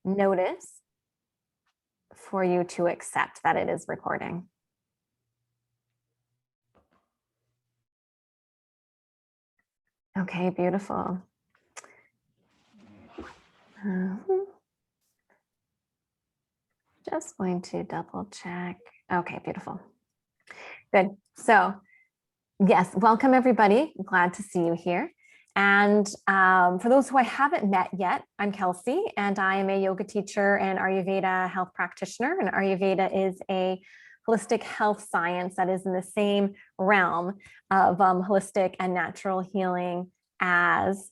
notice for you to accept that it is recording. Okay, beautiful. Just going to double check. Okay, beautiful. Good. So yes, welcome everybody. Glad to see you here. And for those who I haven't met yet, I'm Kelsey, and I am a yoga teacher and Ayurveda health practitioner. And Ayurveda is a holistic health science that is in the same realm of holistic and natural healing as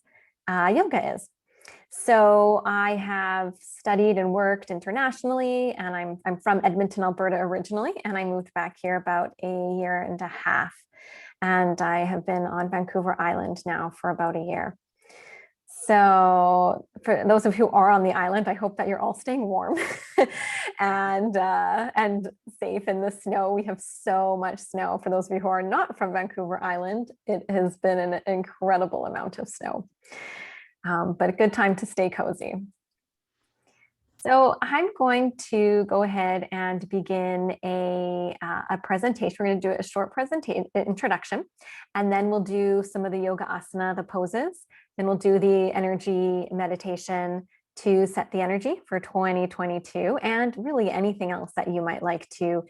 yoga is. So I have studied and worked internationally, and I'm from Edmonton, Alberta originally, and I moved back here about a year and a half. And I have been on Vancouver Island now for about a year. So for those of you who are on the island, I hope that you're all staying warm and safe in the snow. We have so much snow. For those of you who are not from Vancouver Island, it has been an incredible amount of snow, but a good time to stay cozy. So I'm going to go ahead and begin a presentation. We're going to do a short presentation introduction, and then we'll do some of the yoga asana, the poses. Then we'll do the energy meditation to set the energy for 2022, and really anything else that you might like to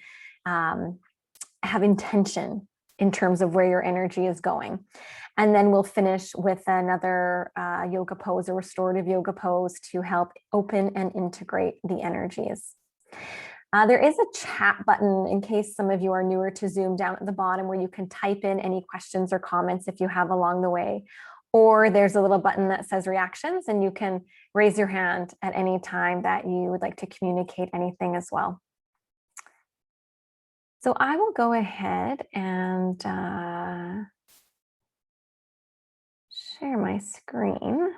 have intention in terms of where your energy is going. And then we'll finish with another yoga pose, a restorative yoga pose to help open and integrate the energies. There is a chat button in case some of you are newer to Zoom down at the bottom where you can type in any questions or comments if you have along the way. Or there's a little button that says reactions, and you can raise your hand at any time that you would like to communicate anything as well. So I will go ahead and share my screen.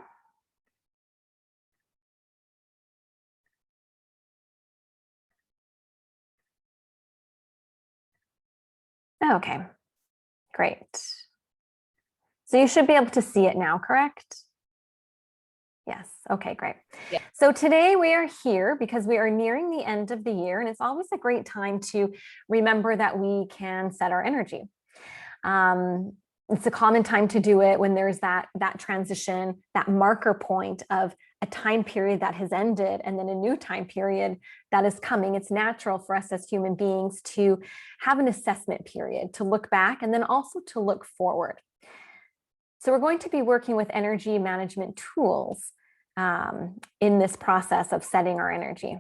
Okay, great. So you should be able to see it now, correct? Yes, okay, great. Yeah. So today we are here because we are nearing the end of the year, and it's always a great time to remember that we can set our energy. It's a common time to do it when there's that transition, that marker point of a time period that has ended and then a new time period that is coming. It's natural for us as human beings to have an assessment period, to look back and then also to look forward. So we're going to be working with energy management tools in this process of setting our energy.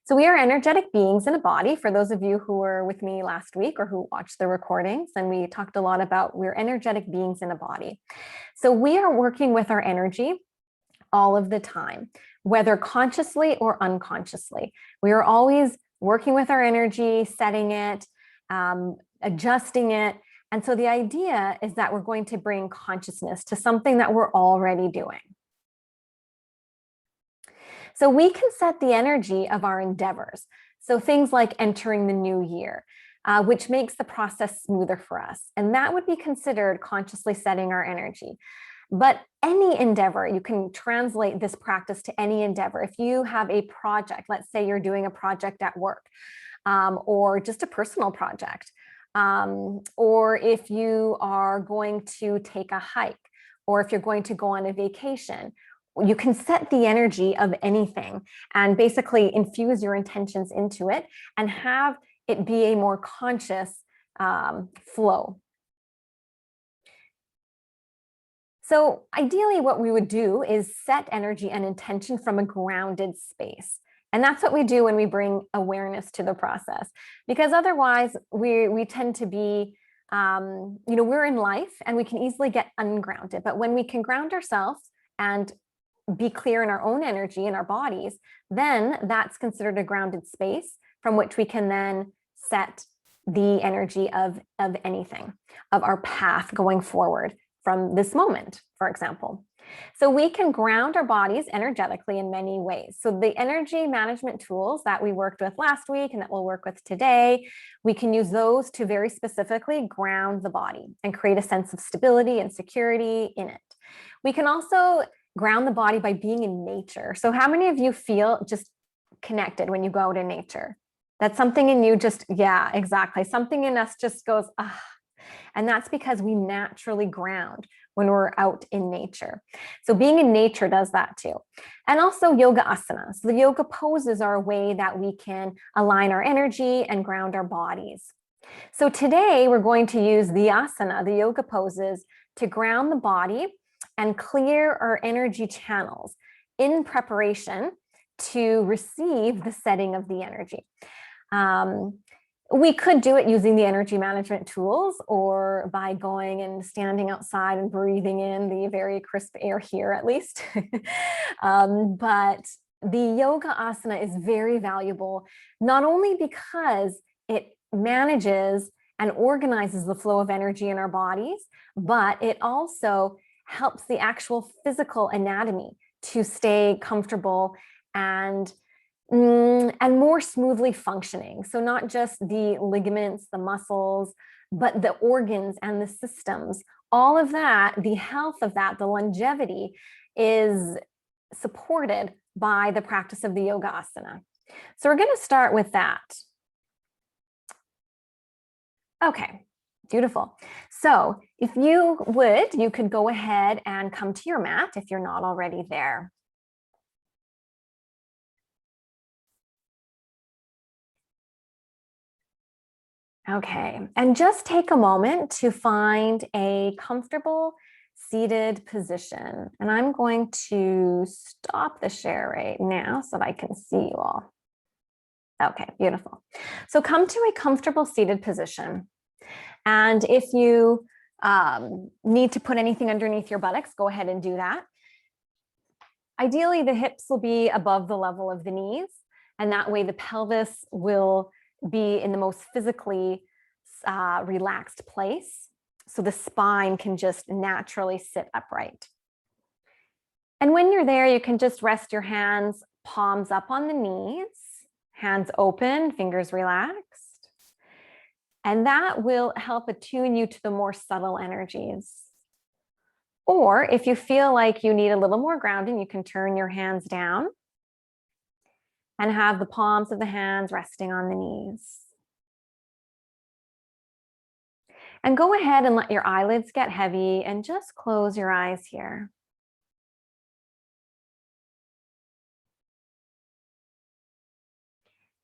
So we are energetic beings in a body. For those of you who were with me last week or who watched the recordings, and we talked a lot about we're energetic beings in a body. So we are working with our energy all of the time, whether consciously or unconsciously. We are always working with our energy, setting it, adjusting it. And so the idea is that we're going to bring consciousness to something that we're already doing. So we can set the energy of our endeavors. So things like entering the new year, which makes the process smoother for us. And that would be considered consciously setting our energy. But any endeavor, you can translate this practice to any endeavor. If you have a project, let's say you're doing a project at work, or just a personal project, or if you are going to take a hike, or if you're going to go on a vacation, you can set the energy of anything and basically infuse your intentions into it and have it be a more conscious flow. So ideally, what we would do is set energy and intention from a grounded space. And that's what we do when we bring awareness to the process, because otherwise we tend to be, we're in life and we can easily get ungrounded. But when we can ground ourselves and be clear in our own energy in our bodies, then that's considered a grounded space from which we can then set the energy of anything, of our path going forward from this moment, for example. So we can ground our bodies energetically in many ways. So the energy management tools that we worked with last week and that we'll work with today, we can use those to very specifically ground the body and create a sense of stability and security in it. We can also ground the body by being in nature. So how many of you feel just connected when you go out in nature? That's something in you just, yeah, exactly. Something in us just goes, ah. And that's because we naturally ground when we're out in nature. So being in nature does that too. And also yoga asanas. The yoga poses are a way that we can align our energy and ground our bodies. So today we're going to use the asana, the yoga poses, to ground the body and clear our energy channels in preparation to receive the setting of the energy. We could do it using the energy management tools or by going and standing outside and breathing in the very crisp air here, at least. But the yoga asana is very valuable, not only because it manages and organizes the flow of energy in our bodies, but it also helps the actual physical anatomy to stay comfortable and more smoothly functioning. So not just the ligaments, the muscles, but the organs and the systems, all of that, the health of that, the longevity is supported by the practice of the yoga asana. So we're going to start with that. Okay, beautiful. So if you would, you could go ahead and come to your mat if you're not already there. Okay, and just take a moment to find a comfortable seated position. And I'm going to stop the share right now so that I can see you all. Okay, beautiful. So come to a comfortable seated position. And if you need to put anything underneath your buttocks, go ahead and do that. Ideally, the hips will be above the level of the knees, and that way the pelvis will be in the most physically relaxed place. So the spine can just naturally sit upright. And when you're there, you can just rest your hands, palms up on the knees, hands open, fingers relaxed. And that will help attune you to the more subtle energies. Or if you feel like you need a little more grounding, you can turn your hands down and have the palms of the hands resting on the knees. And go ahead and let your eyelids get heavy and just close your eyes here.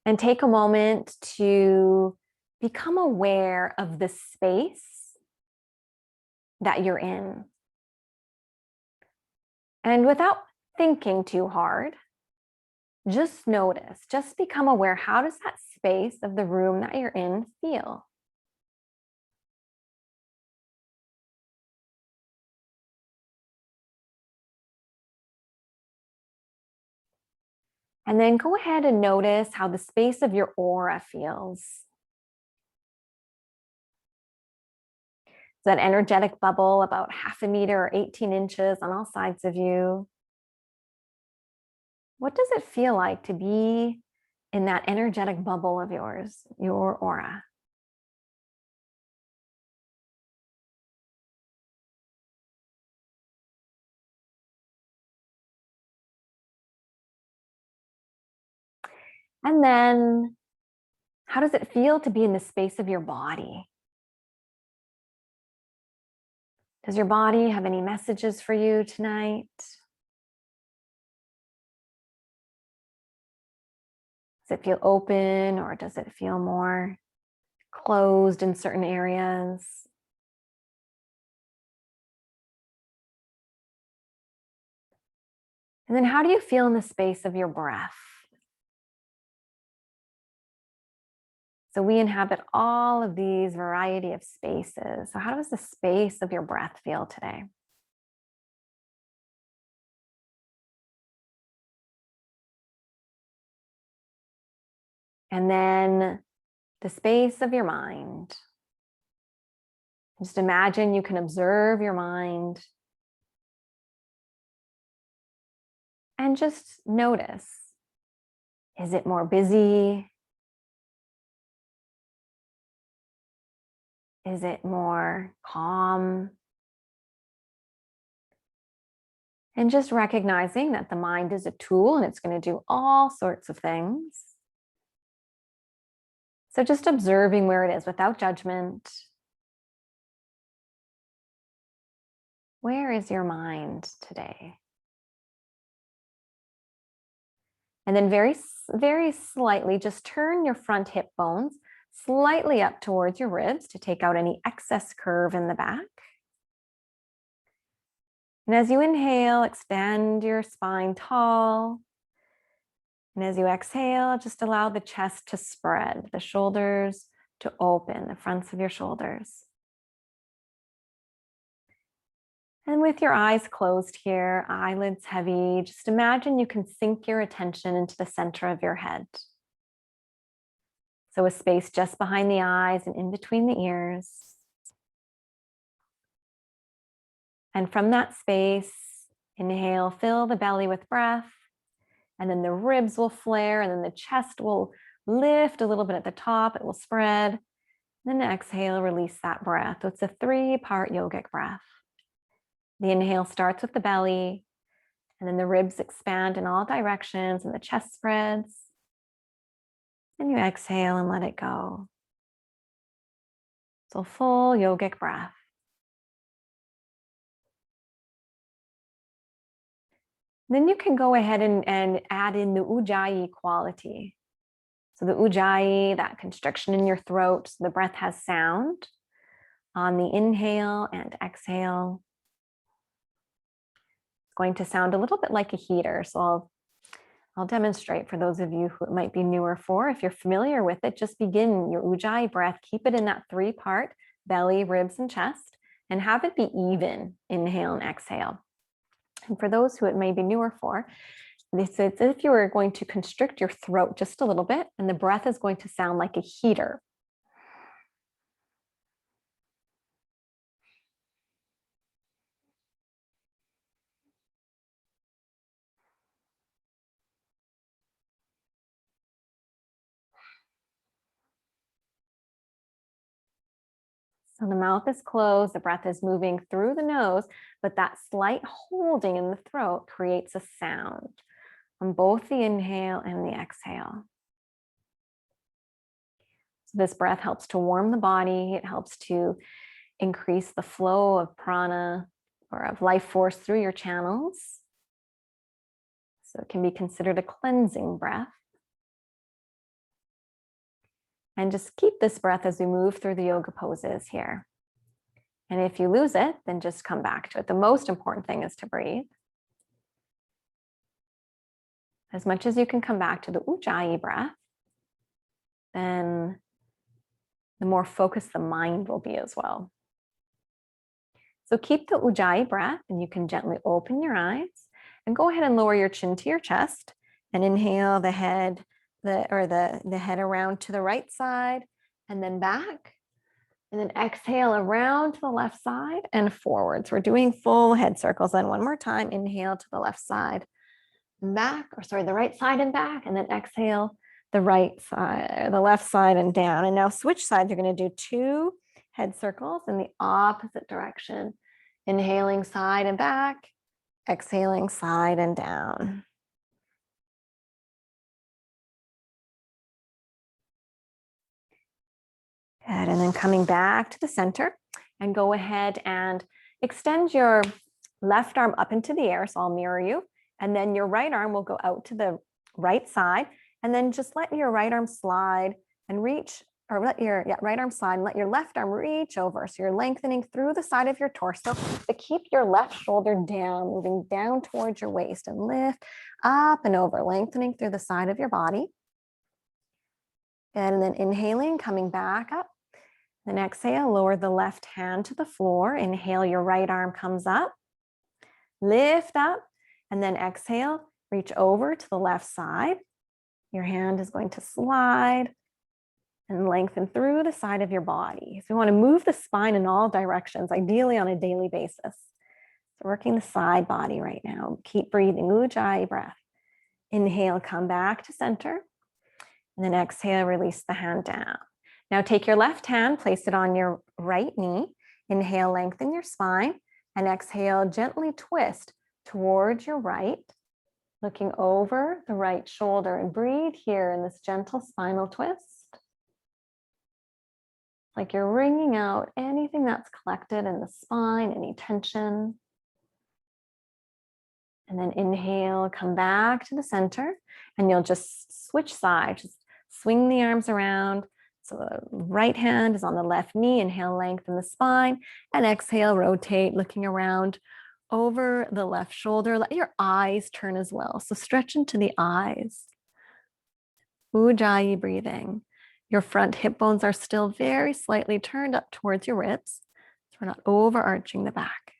And take a moment to become aware of the space that you're in. And without thinking too hard, just notice, just become aware, how does that space of the room that you're in feel? And then go ahead and notice how the space of your aura feels. That energetic bubble about 0.5 meter or 18 inches on all sides of you. What does it feel like to be in that energetic bubble of yours, your aura? And then how does it feel to be in the space of your body? Does your body have any messages for you tonight? Does it feel open or does it feel more closed in certain areas? And then how do you feel in the space of your breath? So we inhabit all of these variety of spaces. So how does the space of your breath feel today? And then the space of your mind. Just imagine you can observe your mind and just notice. Is it more busy? Is it more calm? And just recognizing that the mind is a tool and it's going to do all sorts of things. So just observing where it is without judgment. Where is your mind today? And then very, very slightly, just turn your front hip bones slightly up towards your ribs to take out any excess curve in the back. And as you inhale, expand your spine tall. And as you exhale, just allow the chest to spread, the shoulders to open, the fronts of your shoulders. And with your eyes closed here, eyelids heavy, just imagine you can sink your attention into the center of your head. So a space just behind the eyes and in between the ears. And from that space, inhale, fill the belly with breath. And then the ribs will flare and then the chest will lift a little bit at the top. It will spread. Then exhale, release that breath. So it's a 3-part yogic breath. The inhale starts with the belly, and then the ribs expand in all directions and the chest spreads. And you exhale and let it go. So full yogic breath. Then you can go ahead and add in the ujjayi quality. So the ujjayi, that constriction in your throat, so the breath has sound on the inhale and exhale. It's going to sound a little bit like a heater. So I'll demonstrate for those of you who it might be newer for. If you're familiar with it, just begin your ujjayi breath. Keep it in that 3-part, belly, ribs, and chest, and have it be even, inhale and exhale. And for those who it may be newer for, this is if you were going to constrict your throat just a little bit, and the breath is going to sound like a heater. So the mouth is closed, the breath is moving through the nose, but that slight holding in the throat creates a sound on both the inhale and the exhale. So this breath helps to warm the body. It helps to increase the flow of prana or of life force through your channels. So it can be considered a cleansing breath. And just keep this breath as we move through the yoga poses here. And if you lose it, then just come back to it. The most important thing is to breathe. As much as you can come back to the ujjayi breath, then the more focused the mind will be as well. So keep the ujjayi breath, and you can gently open your eyes and go ahead and lower your chin to your chest and inhale the head, the head around to the right side and then back. And then exhale around to the left side and forwards. We're doing full head circles. Then one more time, inhale to the left side and back, the right side and back, and then exhale the right side, the left side and down. And now switch sides. You're going to do 2 head circles in the opposite direction. Inhaling side and back, exhaling side and down. Good, and then coming back to the center, and go ahead and extend your left arm up into the air, so I'll mirror you, and then your right arm will go out to the right side, and then just let your right arm slide and reach, or let your right arm slide and let your left arm reach over. So you're lengthening through the side of your torso, but keep your left shoulder down, moving down towards your waist, and lift up and over, lengthening through the side of your body. And then inhaling, coming back up. Then exhale, lower the left hand to the floor. Inhale, your right arm comes up. Lift up, and then exhale, reach over to the left side. Your hand is going to slide and lengthen through the side of your body. So we want to move the spine in all directions, ideally on a daily basis. So working the side body right now. Keep breathing, ujjayi breath. Inhale, come back to center. And then exhale, release the hand down. Now take your left hand, place it on your right knee. Inhale, lengthen your spine, and exhale, gently twist towards your right, looking over the right shoulder, and breathe here in this gentle spinal twist. Like you're wringing out anything that's collected in the spine, any tension. And then inhale, come back to the center, and you'll just switch sides, just swing the arms around. So the right hand is on the left knee, inhale, lengthen the spine, and exhale, rotate, looking around over the left shoulder. Let your eyes turn as well. So stretch into the eyes. Ujjayi breathing. Your front hip bones are still very slightly turned up towards your ribs. So we're not overarching the back.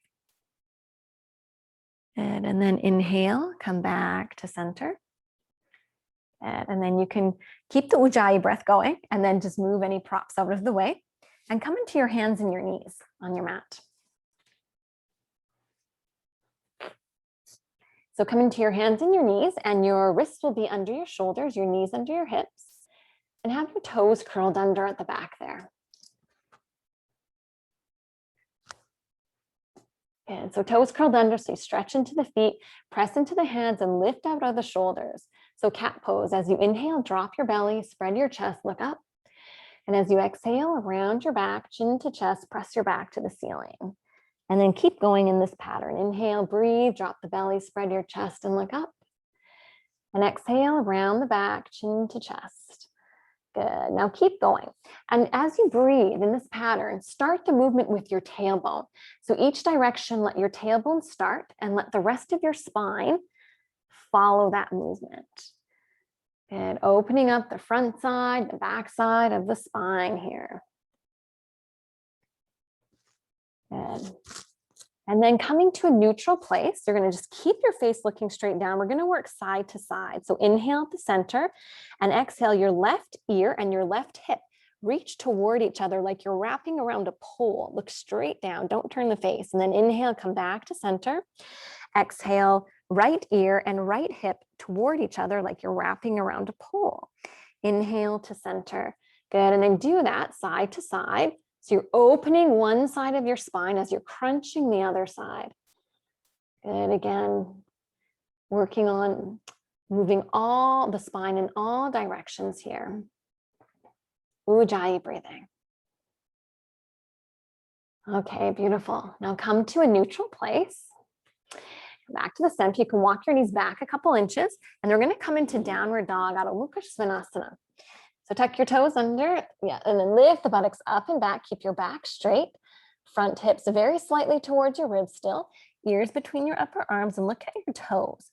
Good. And then inhale, come back to center. Good. And then you can keep the Ujjayi breath going and then just move any props out of the way and come into your hands and your knees on your mat. So come into your hands and your knees, and your wrists will be under your shoulders, your knees under your hips, and have your toes curled under at the back there. Good. So toes curled under, so you stretch into the feet, press into the hands, and lift out of the shoulders. So cat pose. As you inhale, drop your belly, spread your chest, look up. And as you exhale, around your back, chin to chest, press your back to the ceiling. And then keep going in this pattern. Inhale, breathe, drop the belly, spread your chest, and look up. And exhale, around the back, chin to chest. Good. Now keep going. And as you breathe in this pattern, start the movement with your tailbone. So each direction, let your tailbone start and let the rest of your spine follow that movement. Good. Opening up the front side, the back side of the spine here. Good. And then coming to a neutral place, you're going to just keep your face looking straight down. We're going to work side to side. So inhale at the center and exhale, your left ear and your left hip reach toward each other like you're wrapping around a pole. Look straight down, don't turn the face. And then inhale, come back to center. Exhale, right ear and right hip toward each other like you're wrapping around a pole. Inhale to center. Good. And then do that side to side. So you're opening one side of your spine as you're crunching the other side. Good. Again, working on moving all the spine in all directions here. Ujjayi breathing. Okay, beautiful. Now come to a neutral place. Back to the center. You can walk your knees back a couple inches, and they're going to come into downward dog, Adho Mukha Svanasana. So tuck your toes under, yeah, and then lift the buttocks up and back. Keep your back straight, front hips very slightly towards your ribs still, ears between your upper arms, and look at your toes,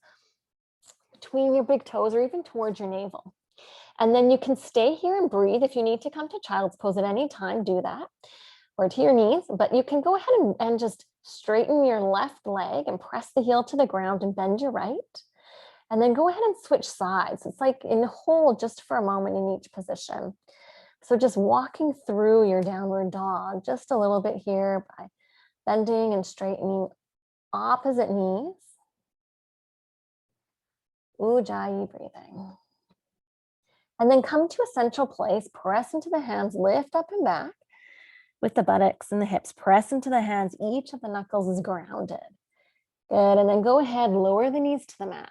between your big toes or even towards your navel. And then you can stay here and breathe. If you need to come to child's pose at any time, do that, or to your knees, but you can go ahead and just straighten your left leg and press the heel to the ground and bend your right. And then go ahead and switch sides. It's like in hold just for a moment in each position. So just walking through your downward dog just a little bit here by bending and straightening opposite knees. Ujjayi breathing. And then come to a central place, press into the hands, lift up and back with the buttocks and the hips. Press into the hands, each of the knuckles is grounded. Good, and then go ahead, lower the knees to the mat.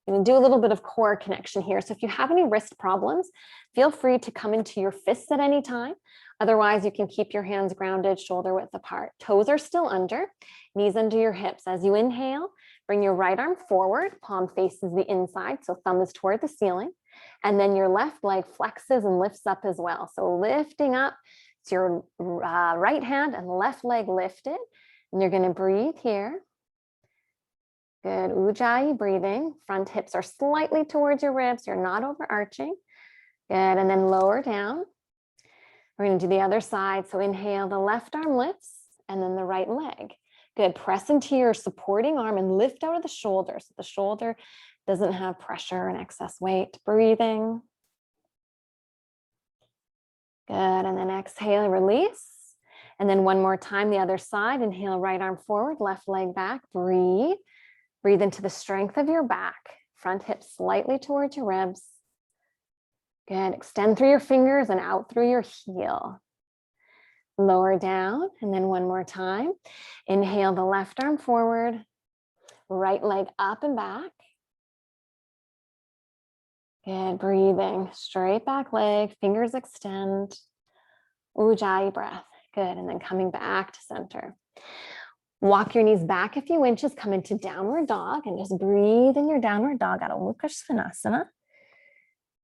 I'm going to do a little bit of core connection here. So if you have any wrist problems, feel free to come into your fists at any time. Otherwise, you can keep your hands grounded, shoulder width apart. Toes are still under, knees under your hips. As you inhale, bring your right arm forward, palm faces the inside, so thumb is toward the ceiling. And then your left leg flexes and lifts up as well. So lifting up, it's your right hand and left leg lifted. And you're going to breathe here. Good. Ujjayi breathing. Front hips are slightly towards your ribs. You're not overarching. Good. And then lower down. We're going to do the other side. So inhale, the left arm lifts and then the right leg. Good. Press into your supporting arm and lift out of the shoulder. So the shoulder doesn't have pressure and excess weight. Breathing. Good. And then exhale, release. And then one more time, the other side. Inhale, right arm forward, left leg back. Breathe. Breathe into the strength of your back. Front hip slightly towards your ribs. Good. Extend through your fingers and out through your heel. Lower down, and then one more time. Inhale the left arm forward. Right leg up and back. Good, breathing. Straight back leg, fingers extend. Ujjayi breath. Good, and then coming back to center. Walk your knees back a few inches, come into downward dog, and just breathe in your downward dog, Adho Mukha Svanasana.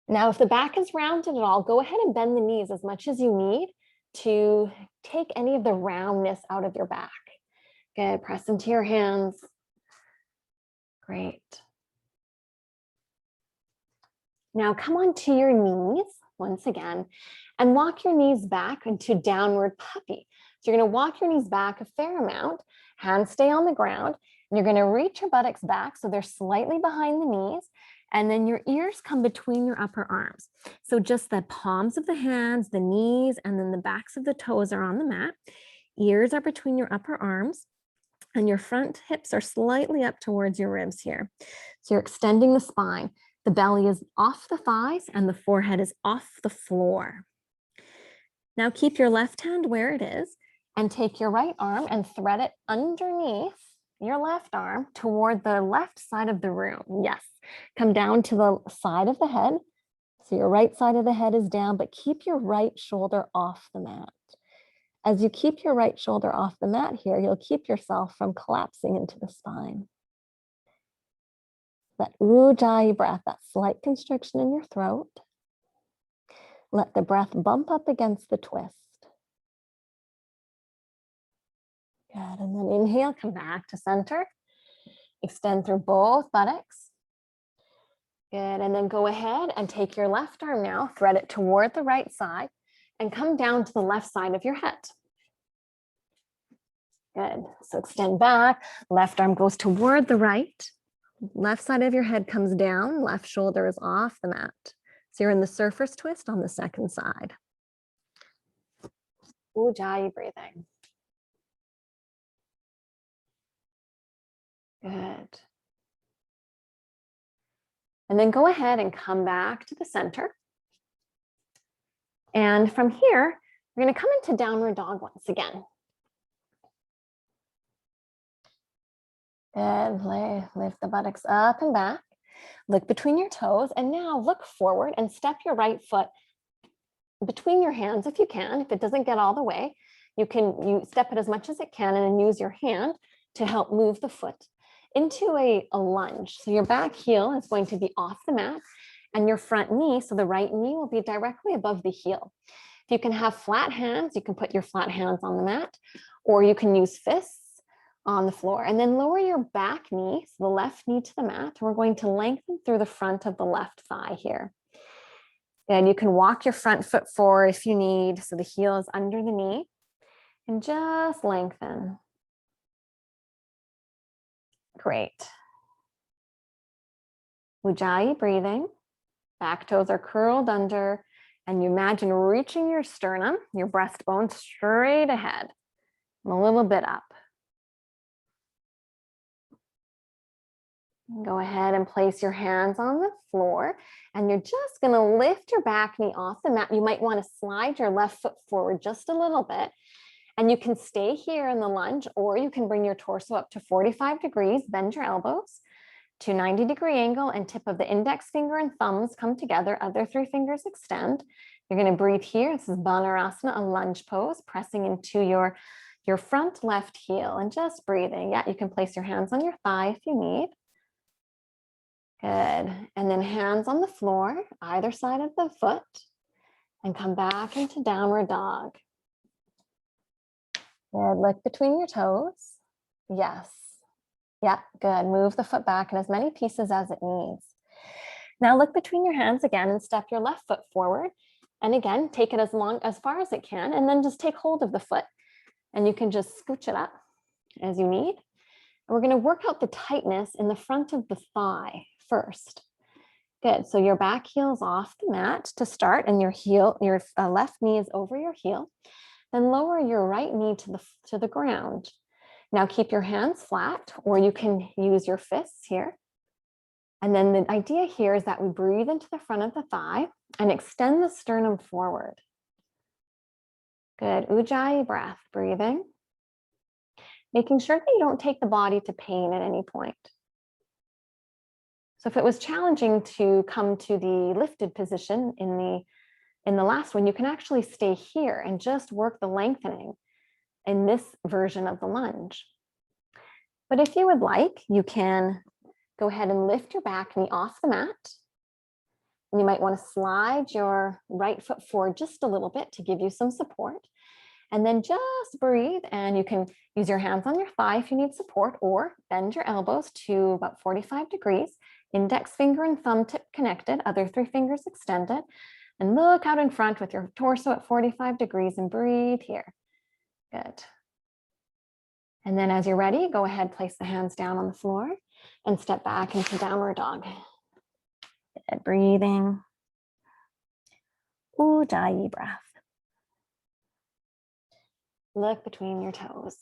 Now, if the back is rounded at all, go ahead and bend the knees as much as you need to take any of the roundness out of your back. Good, press into your hands. Great. Now come onto your knees once again and walk your knees back into downward puppy. So you're going to walk your knees back a fair amount, hands stay on the ground, and you're going to reach your buttocks back so they're slightly behind the knees, and then your ears come between your upper arms. So just the palms of the hands, the knees, and then the backs of the toes are on the mat. Ears are between your upper arms, and your front hips are slightly up towards your ribs here. So you're extending the spine. The belly is off the thighs and the forehead is off the floor. Now keep your left hand where it is and take your right arm and thread it underneath your left arm toward the left side of the room. Yes, come down to the side of the head. So your right side of the head is down, but keep your right shoulder off the mat. As you keep your right shoulder off the mat here, you'll keep yourself from collapsing into the spine. That ujjayi breath, that slight constriction in your throat. Let the breath bump up against the twist. Good, and then inhale, come back to center. Extend through both buttocks. Good, and then go ahead and take your left arm now, thread it toward the right side, and come down to the left side of your head. Good, so extend back, left arm goes toward the right. Left side of your head comes down, left shoulder is off the mat. So you're in the surfer's twist on the second side. Ujjayi breathing. Good. And then go ahead and come back to the center. And from here, we're going to come into downward dog once again. Good, lift the buttocks up and back. Look between your toes, and now look forward and step your right foot between your hands if you can. If it doesn't get all the way, you step it as much as it can and then use your hand to help move the foot into a lunge. So your back heel is going to be off the mat and your front knee, so the right knee will be directly above the heel. If you can have flat hands, you can put your flat hands on the mat, or you can use fists on the floor, and then lower your back knee, so the left knee to the mat. And we're going to lengthen through the front of the left thigh here. And you can walk your front foot forward if you need, so the heel is under the knee, and just lengthen. Great. Ujjayi breathing. Back toes are curled under, and you imagine reaching your sternum, your breastbone straight ahead, and a little bit up. Go ahead and place your hands on the floor, and you're just going to lift your back knee off the mat. You might want to slide your left foot forward just a little bit, and you can stay here in the lunge, or you can bring your torso up to 45 degrees, bend your elbows to 90-degree angle, and tip of the index finger and thumbs come together, other three fingers extend. You're going to breathe here. This is Banarasana, a lunge pose, pressing into your front left heel and just breathing. Yeah, you can place your hands on your thigh if you need. Good, and then hands on the floor, either side of the foot, and come back into downward dog. Good, look between your toes. Yes, yeah, good, move the foot back in as many pieces as it needs. Now look between your hands again and step your left foot forward. And again, take it as far as it can, and then just take hold of the foot. And you can just scooch it up as you need. And we're gonna work out the tightness in the front of the thigh first. Good, so your back heel is off the mat to start, and your left knee is over your heel. Then lower your right knee to the ground. Now keep your hands flat, or you can use your fists here. And then the idea here is that we breathe into the front of the thigh and extend the sternum forward. Good, Ujjayi breath, breathing. making sure that you don't take the body to pain at any point. So if it was challenging to come to the lifted position in the last one, you can actually stay here and just work the lengthening in this version of the lunge. But if you would like, you can go ahead and lift your back knee off the mat. And you might want to slide your right foot forward just a little bit to give you some support. And then just breathe, and you can use your hands on your thigh if you need support, or bend your elbows to about 45 degrees, index finger and thumb tip connected, other 3 fingers extended, and look out in front with your torso at 45 degrees and breathe here. Good. And then as you're ready, go ahead, place the hands down on the floor and step back into downward dog. Good. Breathing. Ujjayi breath. Look between your toes.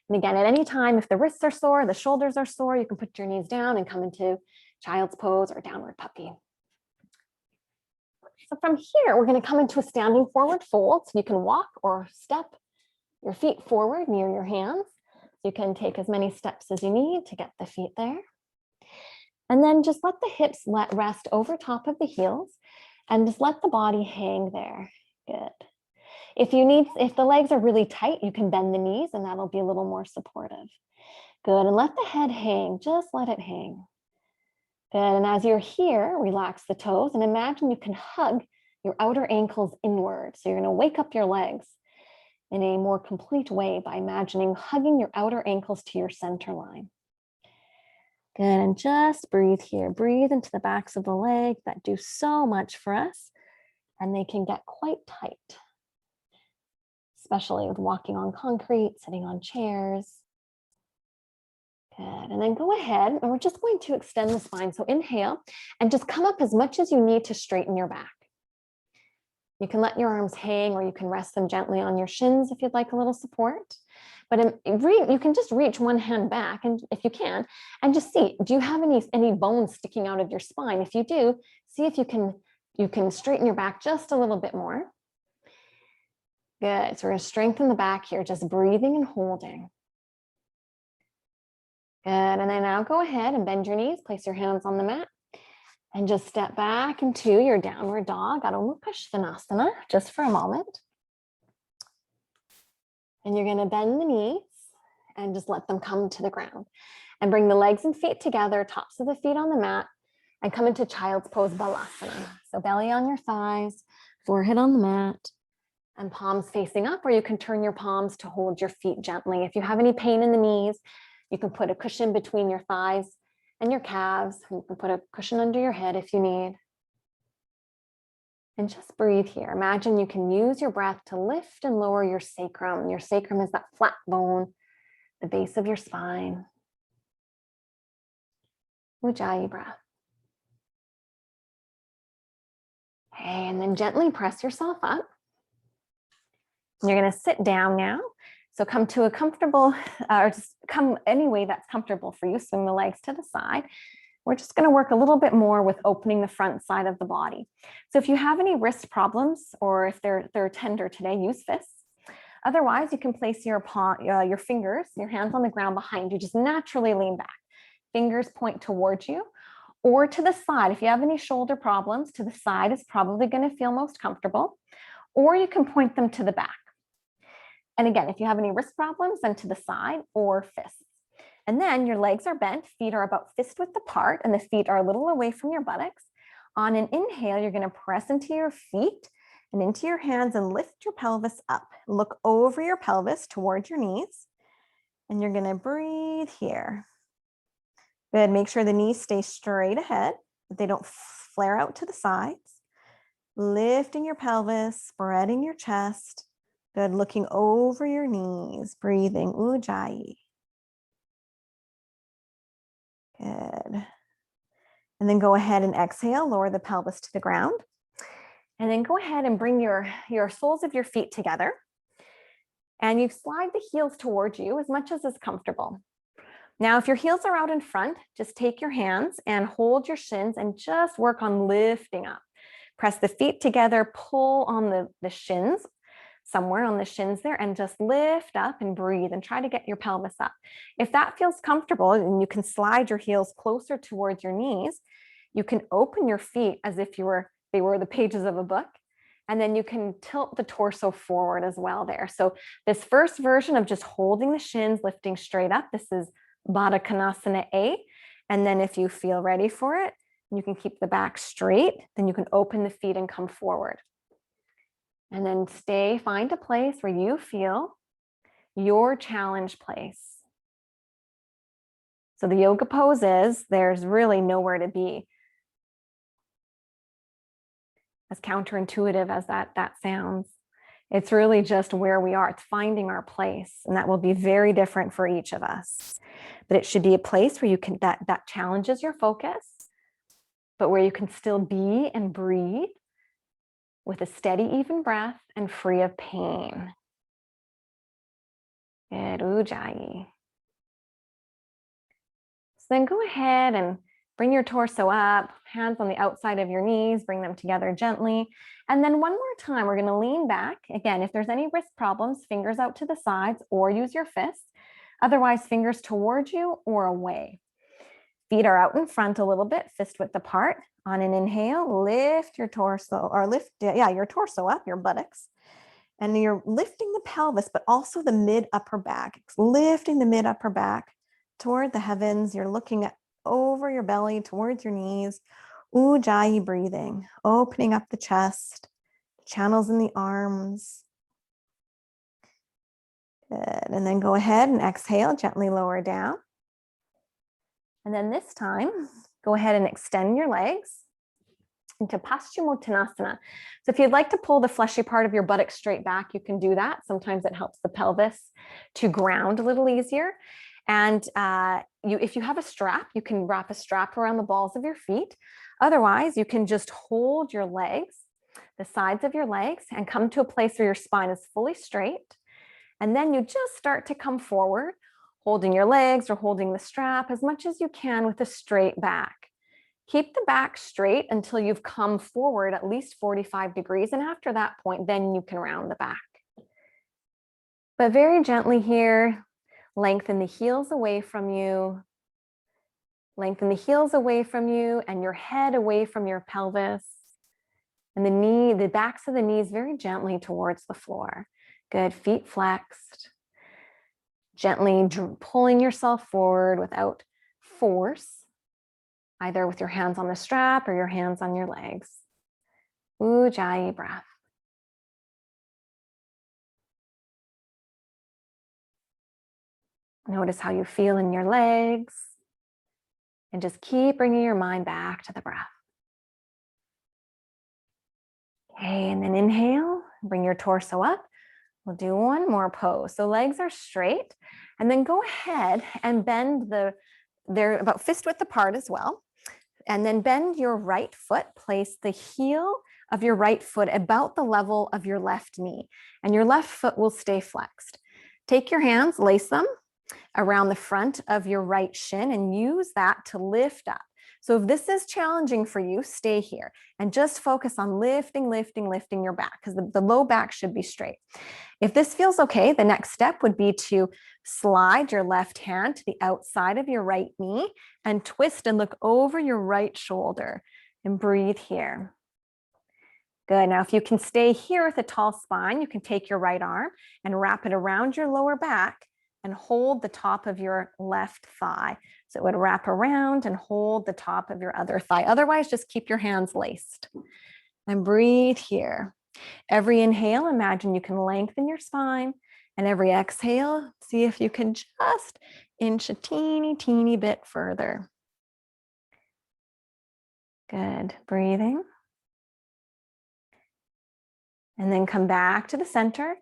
And again, at any time, if the wrists are sore, the shoulders are sore, you can put your knees down and come into child's pose or downward puppy. So from here, we're going to come into a standing forward fold. So you can walk or step your feet forward near your hands. You can take as many steps as you need to get the feet there. And then just let the hips rest over top of the heels and just let the body hang there. Good. If the legs are really tight, you can bend the knees and that'll be a little more supportive. Good, and let the head hang, just let it hang. Good, and as you're here, relax the toes and imagine you can hug your outer ankles inward. So you're gonna wake up your legs in a more complete way by imagining hugging your outer ankles to your center line. Good, and just breathe here. Breathe into the backs of the leg that do so much for us, and they can get quite tight, especially with walking on concrete, sitting on chairs. Good, and then go ahead, and we're just going to extend the spine. So inhale, and just come up as much as you need to straighten your back. You can let your arms hang, or you can rest them gently on your shins if you'd like a little support. But you can just reach one hand back, and if you can, and just see, do you have any bones sticking out of your spine? If you do, see if you can straighten your back just a little bit more. Good, so we're gonna strengthen the back here, just breathing and holding. Good, and then now go ahead and bend your knees, place your hands on the mat, and just step back into your downward dog, Adho Mukha Svanasana, just for a moment. And you're gonna bend the knees and just let them come to the ground. And bring the legs and feet together, tops of the feet on the mat, and come into child's pose balasana. So belly on your thighs, forehead on the mat, and palms facing up, or you can turn your palms to hold your feet gently. If you have any pain in the knees, you can put a cushion between your thighs and your calves. You can put a cushion under your head if you need. And just breathe here. Imagine you can use your breath to lift and lower your sacrum. Your sacrum is that flat bone, the base of your spine. Ujjayi breath. Okay, and then gently press yourself up. You're going to sit down now. So come to a comfortable, or just come any way that's comfortable for you. Swing the legs to the side. We're just going to work a little bit more with opening the front side of the body. So if you have any wrist problems, or if they're tender today, use fists. Otherwise, you can place your fingers, your hands on the ground behind you. Just naturally lean back. Fingers point towards you or to the side. If you have any shoulder problems, to the side is probably going to feel most comfortable. Or you can point them to the back. And again, if you have any wrist problems, then to the side or fists. And then your legs are bent, feet are about fist width apart, and the feet are a little away from your buttocks. On an inhale, you're going to press into your feet and into your hands and lift your pelvis up. Look over your pelvis towards your knees. And you're going to breathe here. Good. Make sure the knees stay straight ahead, that they don't flare out to the sides. Lifting your pelvis, spreading your chest. Good. Looking over your knees, breathing Ujjayi. Good. And then go ahead and exhale, lower the pelvis to the ground. And then go ahead and bring your soles of your feet together. And you slide the heels towards you as much as is comfortable. Now, if your heels are out in front, just take your hands and hold your shins and just work on lifting up. Press the feet together, pull on the shins, somewhere on the shins there, and just lift up and breathe and try to get your pelvis up. If that feels comfortable and you can slide your heels closer towards your knees, you can open your feet as if they were the pages of a book. And then you can tilt the torso forward as well there. So this first version of just holding the shins, lifting straight up, this is Baddha Konasana A. And then if you feel ready for it, you can keep the back straight, then you can open the feet and come forward. And then find a place where you feel your challenge place. So the yoga pose is, there's really nowhere to be. As counterintuitive as that sounds, it's really just where we are. It's finding our place, and that will be very different for each of us. But it should be a place where you can that challenges your focus, but where you can still be and breathe with a steady, even breath and free of pain. Good, Ujjayi. So then go ahead and bring your torso up, hands on the outside of your knees, bring them together gently. And then one more time, we're gonna lean back. Again, if there's any wrist problems, fingers out to the sides or use your fists. Otherwise, fingers towards you or away. Feet are out in front a little bit, fist width apart. On an inhale, lift your torso, or your torso up, your buttocks. And you're lifting the pelvis, but also the mid-upper back. Lifting the mid-upper back toward the heavens. You're looking over your belly towards your knees. Ujjayi breathing, opening up the chest, channels in the arms. Good. And then go ahead and exhale, gently lower down. And then this time, go ahead and extend your legs into Paschimottanasana. So if you'd like to pull the fleshy part of your buttock straight back, you can do that. Sometimes it helps the pelvis to ground a little easier. And if you have a strap, you can wrap a strap around the balls of your feet. Otherwise, you can just hold your legs, the sides of your legs, and come to a place where your spine is fully straight. And then you just start to come forward, holding your legs or holding the strap as much as you can with a straight back. Keep the back straight until you've come forward at least 45 degrees. And after that point, then you can round the back. But very gently here, lengthen the heels away from you. Lengthen the heels away from you and your head away from your pelvis. And the backs of the knees very gently towards the floor. Good, feet flexed. Gently pulling yourself forward without force, either with your hands on the strap or your hands on your legs. Ujjayi breath. Notice how you feel in your legs, and just keep bringing your mind back to the breath. Okay, and then inhale, bring your torso up. We'll do one more pose. So legs are straight, and then go ahead and bend they're about fist width apart as well. And then bend your right foot, place the heel of your right foot about the level of your left knee, and your left foot will stay flexed. Take your hands, lace them around the front of your right shin and use that to lift up. So if this is challenging for you, stay here and just focus on lifting your back, because the low back should be straight. If this feels okay, the next step would be to slide your left hand to the outside of your right knee and twist and look over your right shoulder and breathe here. Good. Now, if you can stay here with a tall spine, you can take your right arm and wrap it around your lower back and hold the top of your left thigh. So it would wrap around and hold the top of your other thigh. Otherwise, just keep your hands laced and breathe here. Every inhale, imagine you can lengthen your spine, and every exhale, see if you can just inch a teeny bit further. Good. Breathing. And then come back to the center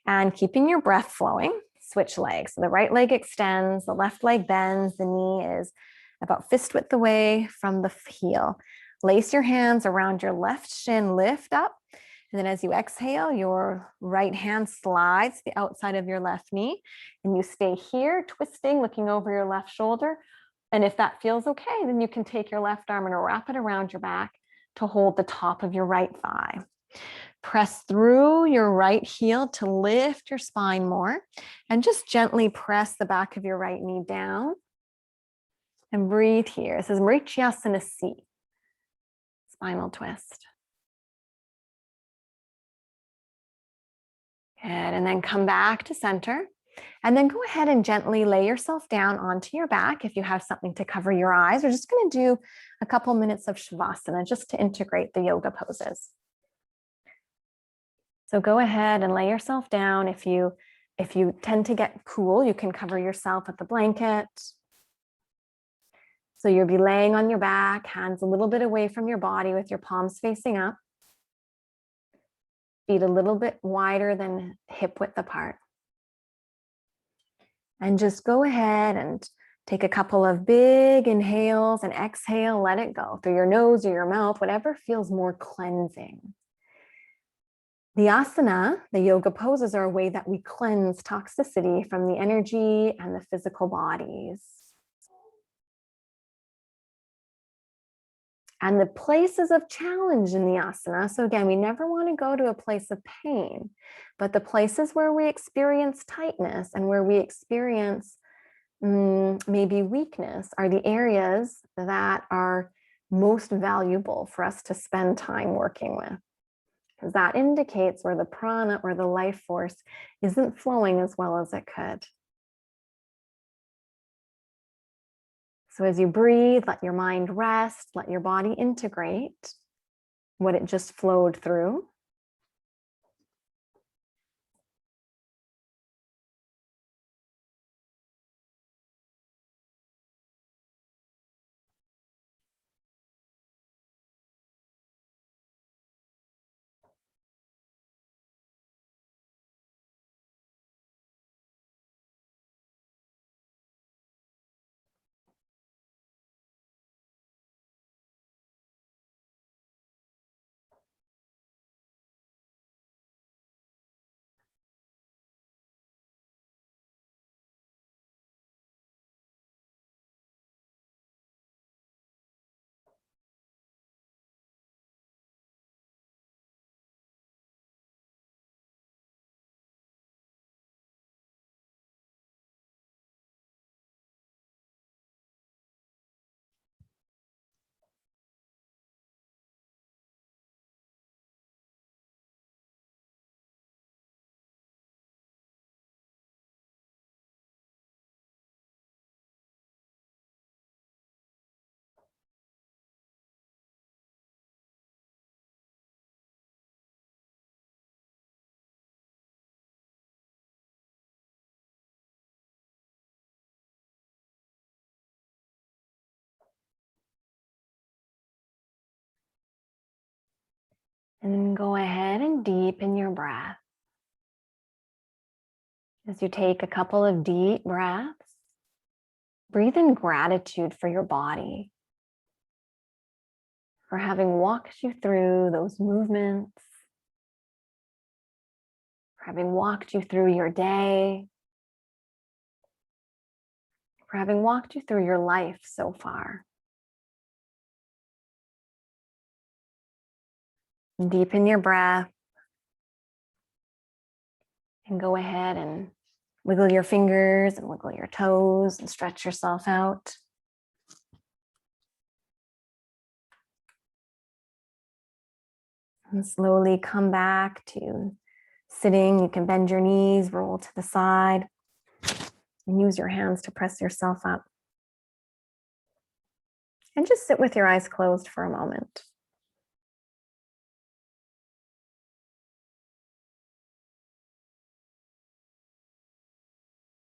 and keeping your breath flowing. Switch legs. So the right leg extends, the left leg bends, the knee is about fist width away from the heel. Lace your hands around your left shin, lift up. And then as you exhale, your right hand slides to the outside of your left knee, and you stay here, twisting, looking over your left shoulder. And if that feels okay, then you can take your left arm and wrap it around your back to hold the top of your right thigh. Press through your right heel to lift your spine more, and just gently press the back of your right knee down. And breathe here. This is Mrityasana C, spinal twist. Good, and then come back to center. And then go ahead and gently lay yourself down onto your back if you have something to cover your eyes. We're just going to do a couple minutes of Shavasana just to integrate the yoga poses. So go ahead and lay yourself down. If you tend to get cool, you can cover yourself with a blanket. So you'll be laying on your back, hands a little bit away from your body with your palms facing up. Feet a little bit wider than hip width apart. And just go ahead and take a couple of big inhales and exhale, let it go through your nose or your mouth, whatever feels more cleansing. The asana, the yoga poses, are a way that we cleanse toxicity from the energy and the physical bodies. And the places of challenge in the asana. So again, we never want to go to a place of pain, but the places where we experience tightness and where we experience maybe weakness are the areas that are most valuable for us to spend time working with. Because that indicates where the prana or the life force isn't flowing as well as it could. So as you breathe, let your mind rest, let your body integrate what it just flowed through. And then go ahead and deepen your breath. As you take a couple of deep breaths, breathe in gratitude for your body, for having walked you through those movements, for having walked you through your day, for having walked you through your life so far. Deepen your breath and go ahead and wiggle your fingers and wiggle your toes and stretch yourself out. And slowly come back to sitting. You can bend your knees, roll to the side, and use your hands to press yourself up. And just sit with your eyes closed for a moment.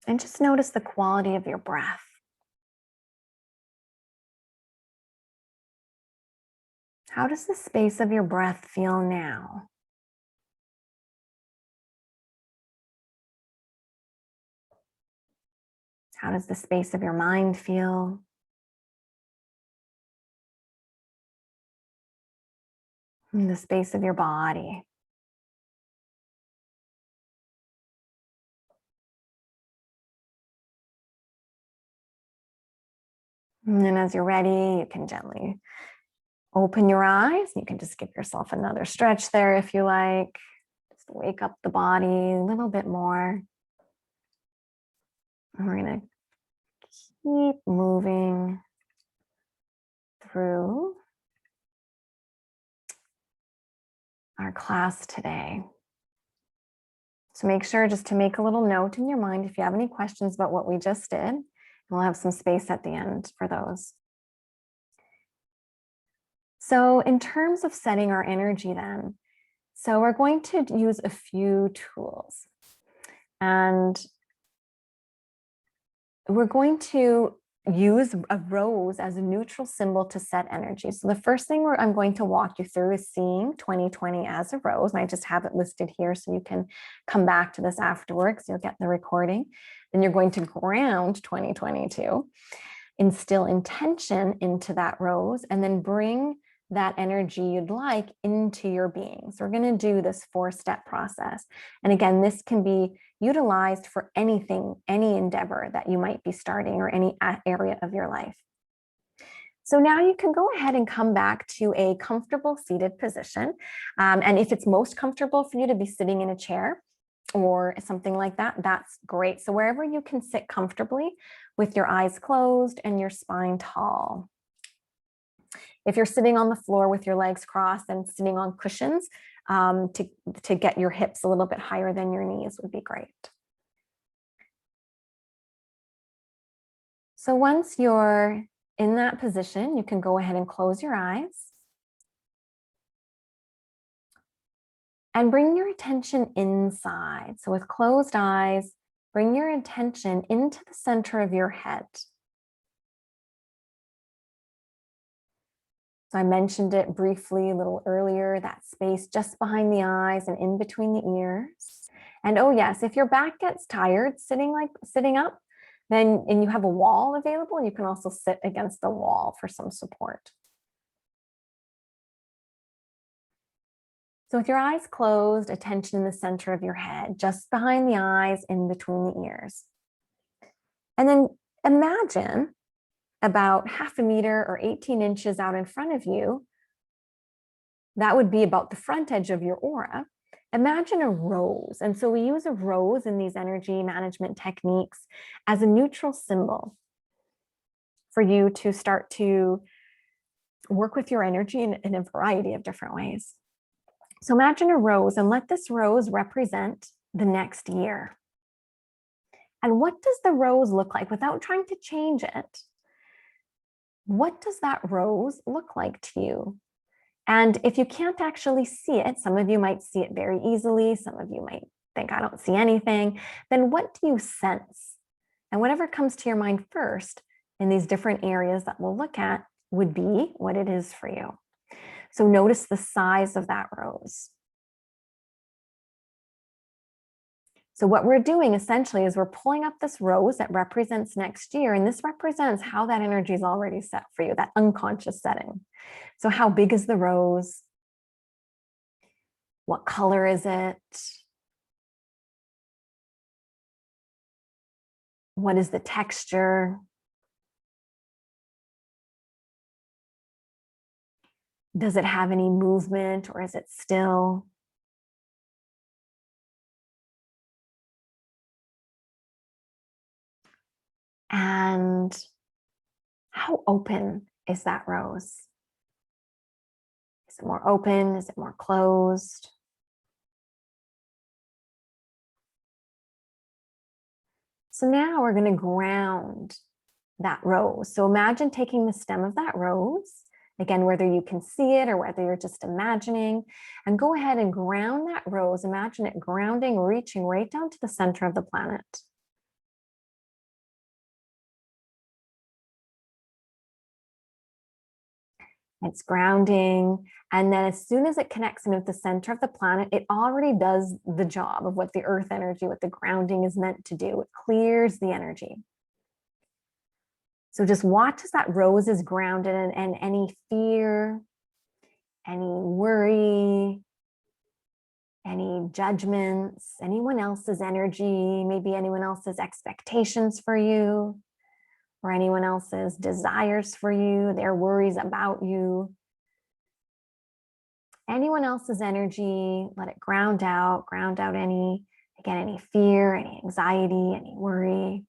And just notice the quality of your breath. How does the space of your breath feel now? How does the space of your mind feel? And the space of your body. And then as you're ready, you can gently Open your eyes. You can just give yourself another stretch there if you like. Just wake up the body a little bit more. And we're going to keep moving through our class today. So make sure just to make a little note in your mind if you have any questions about what we just did. And we'll have some space at the end for those. So in terms of setting our energy then, so we're going to use a few tools. And we're going to use a rose as a neutral symbol to set energy. So the first thing I'm going to walk you through is seeing 2020 as a rose. And I just have it listed here so you can come back to this afterwards. You'll get the recording. Then you're going to ground 2022, instill intention into that rose, and then bring that energy you'd like into your being. So we're going to do this 4-step process. And again, this can be utilized for anything, any endeavor that you might be starting or any area of your life. So now you can go ahead and come back to a comfortable seated position. And if it's most comfortable for you to be sitting in a chair or something like that, that's great. So wherever you can sit comfortably with your eyes closed and your spine tall. If you're sitting on the floor with your legs crossed and sitting on cushions, to get your hips a little bit higher than your knees would be great. So once you're in that position, you can go ahead and close your eyes. And bring your attention inside. So with closed eyes, bring your attention into the center of your head. So I mentioned it briefly a little earlier, that space just behind the eyes and in between the ears. And oh yes, if your back gets tired sitting up, then and you have a wall available, you can also sit against the wall for some support. So with your eyes closed, attention in the center of your head, just behind the eyes, in between the ears. And then imagine about 0.5 meter or 18 inches out in front of you. That would be about the front edge of your aura. Imagine a rose. And so we use a rose in these energy management techniques as a neutral symbol for you to start to work with your energy in a variety of different ways. So imagine a rose and let this rose represent the next year. And what does the rose look like without trying to change it? What does that rose look like to you? And if you can't actually see it, some of you might see it very easily, some of you might think, I don't see anything, then what do you sense? And whatever comes to your mind first in these different areas that we'll look at would be what it is for you. So notice the size of that rose. So what we're doing essentially is we're pulling up this rose that represents next year, and this represents how that energy is already set for you, that unconscious setting. So how big is the rose? What color is it? What is the texture? Does it have any movement or is it still? And how open is that rose? Is it more open? Is it more closed? So now we're going to ground that rose. So imagine taking the stem of that rose, again, whether you can see it or whether you're just imagining, and go ahead and ground that rose. Imagine it grounding, reaching right down to the center of the planet. It's grounding. And then as soon as it connects in with the center of the planet, it already does the job of what the earth energy, what the grounding is meant to do. It clears the energy. So just watch as that rose is grounded, and any fear, any worry, any judgments, anyone else's energy, maybe anyone else's expectations for you, or anyone else's desires for you, their worries about you, anyone else's energy, let it ground out any, again, any fear, any anxiety, any worry.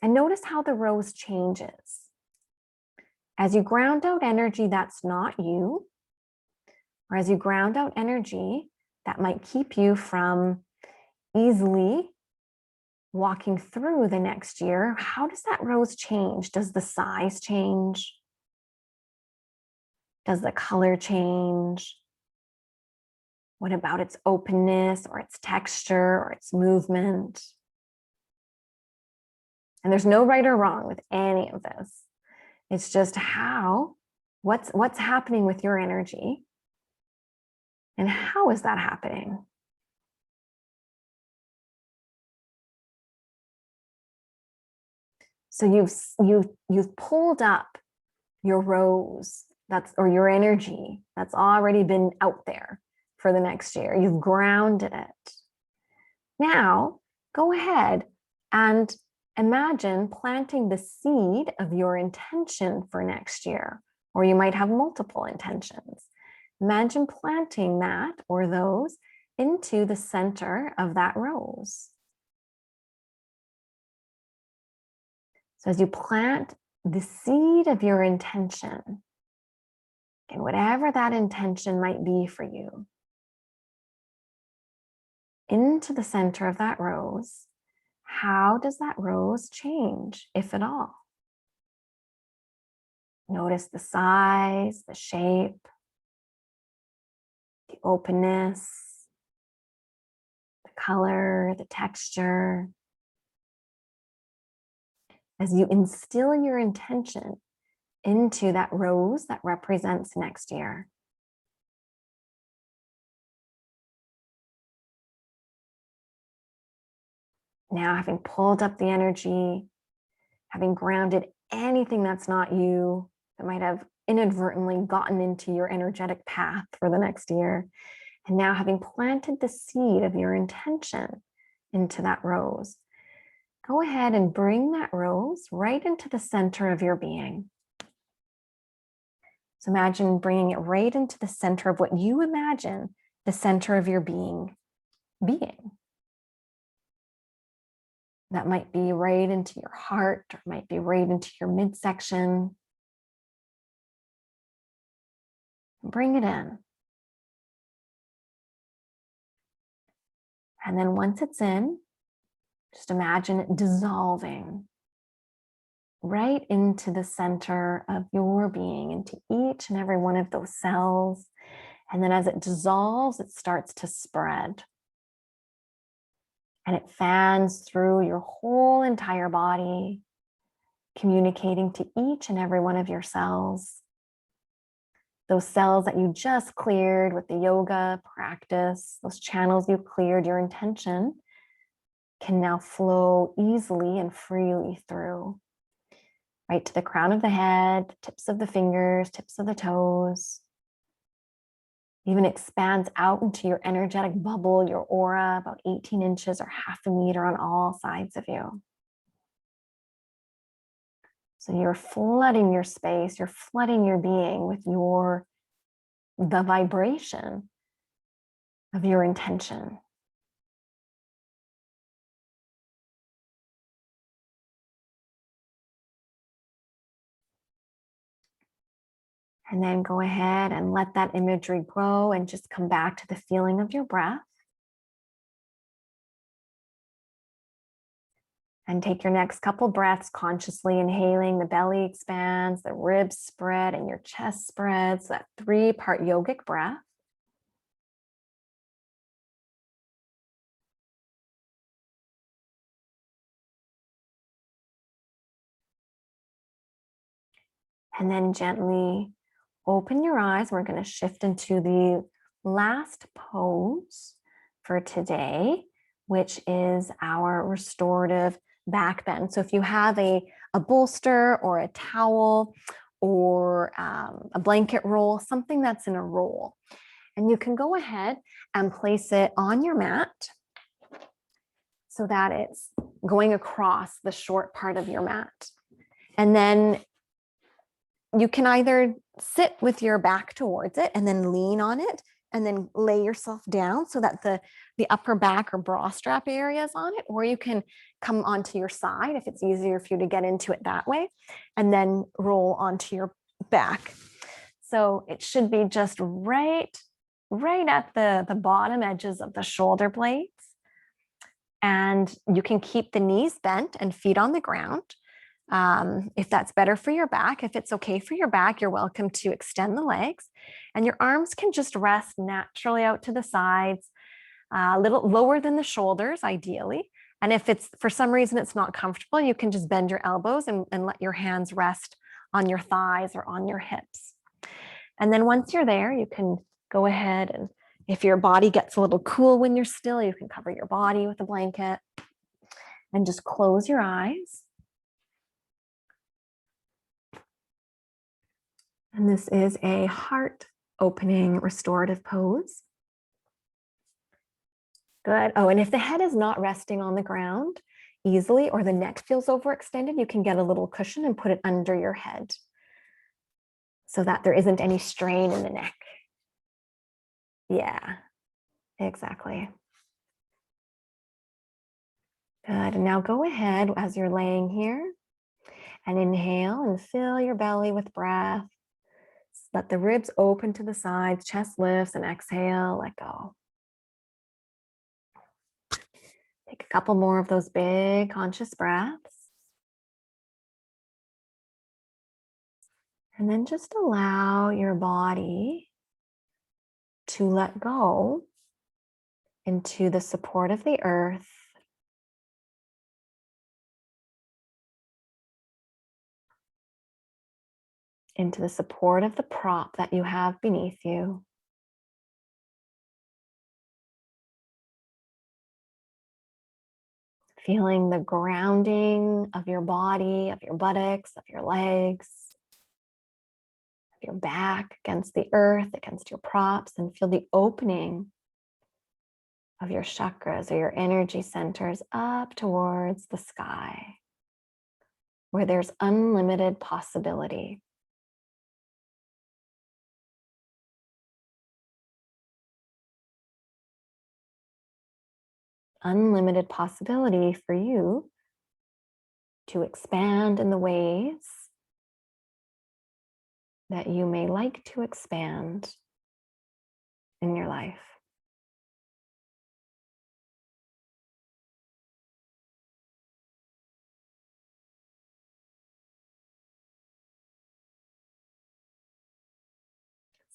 And notice how the rose changes. As you ground out energy that's not you, or as you ground out energy that might keep you from easily walking through the next year, how does that rose change? Does the size change? Does the color change? What about its openness or its texture or its movement? And there's no right or wrong with any of this. It's just what's happening with your energy and how is that happening? So you've pulled up your rose or your energy that's already been out there for the next year. You've grounded it. Now go ahead and imagine planting the seed of your intention for next year, or you might have multiple intentions. Imagine planting that or those into the center of that rose. So as you plant the seed of your intention, and whatever that intention might be for you, into the center of that rose, how does that rose change, if at all? Notice the size, the shape, the openness, the color, the texture. As you instill your intention into that rose that represents next year. Now, having pulled up the energy, having grounded anything that's not you, that might have inadvertently gotten into your energetic path for the next year, and now having planted the seed of your intention into that rose, go ahead and bring that rose right into the center of your being. So imagine bringing it right into the center of what you imagine the center of your being. That might be right into your heart, or might be right into your midsection. Bring it in. And then once it's in, just imagine it dissolving right into the center of your being, into each and every one of those cells. And then as it dissolves, it starts to spread. And it fans through your whole entire body, communicating to each and every one of your cells. Those cells that you just cleared with the yoga practice, those channels you cleared, your intention can now flow easily and freely through, right to the crown of the head, tips of the fingers, tips of the toes. Even expands out into your energetic bubble, your aura, about 18 inches or half a meter on all sides of you. So you're flooding your space, you're flooding your being with the vibration of your intention. And then go ahead and let that imagery grow and just come back to the feeling of your breath. And take your next couple breaths consciously inhaling, the belly expands, the ribs spread, and your chest spreads, that 3-part yogic breath. And then gently open your eyes. We're going to shift into the last pose for today, which is our restorative back bend. So if you have a bolster or a towel or a blanket roll, something that's in a roll, and you can go ahead and place it on your mat so that it's going across the short part of your mat. And then you can either sit with your back towards it and then lean on it and then lay yourself down so that the upper back or bra strap area is on it, or you can come onto your side if it's easier for you to get into it that way, and then roll onto your back. So it should be just right at the bottom edges of the shoulder blades. And you can keep the knees bent and feet on the ground. If that's better for your back, if it's okay for your back, you're welcome to extend the legs, and your arms can just rest naturally out to the sides, a little lower than the shoulders, ideally. And if it's for some reason it's not comfortable, you can just bend your elbows and let your hands rest on your thighs or on your hips. And then once you're there, you can go ahead, and if your body gets a little cool when you're still, you can cover your body with a blanket and just close your eyes. And this is a heart opening restorative pose. Good. Oh, and if the head is not resting on the ground easily, or the neck feels overextended, you can get a little cushion and put it under your head so that there isn't any strain in the neck. Yeah, exactly. Good. And now go ahead as you're laying here and inhale and fill your belly with breath. Let the ribs open to the sides, chest lifts, and exhale, let go. Take a couple more of those big conscious breaths. And then just allow your body to let go into the support of the earth, into the support of the prop that you have beneath you. Feeling the grounding of your body, of your buttocks, of your legs, of your back against the earth, against your props, and feel the opening of your chakras or your energy centers up towards the sky, where there's unlimited possibility. Unlimited possibility for you to expand in the ways that you may like to expand in your life.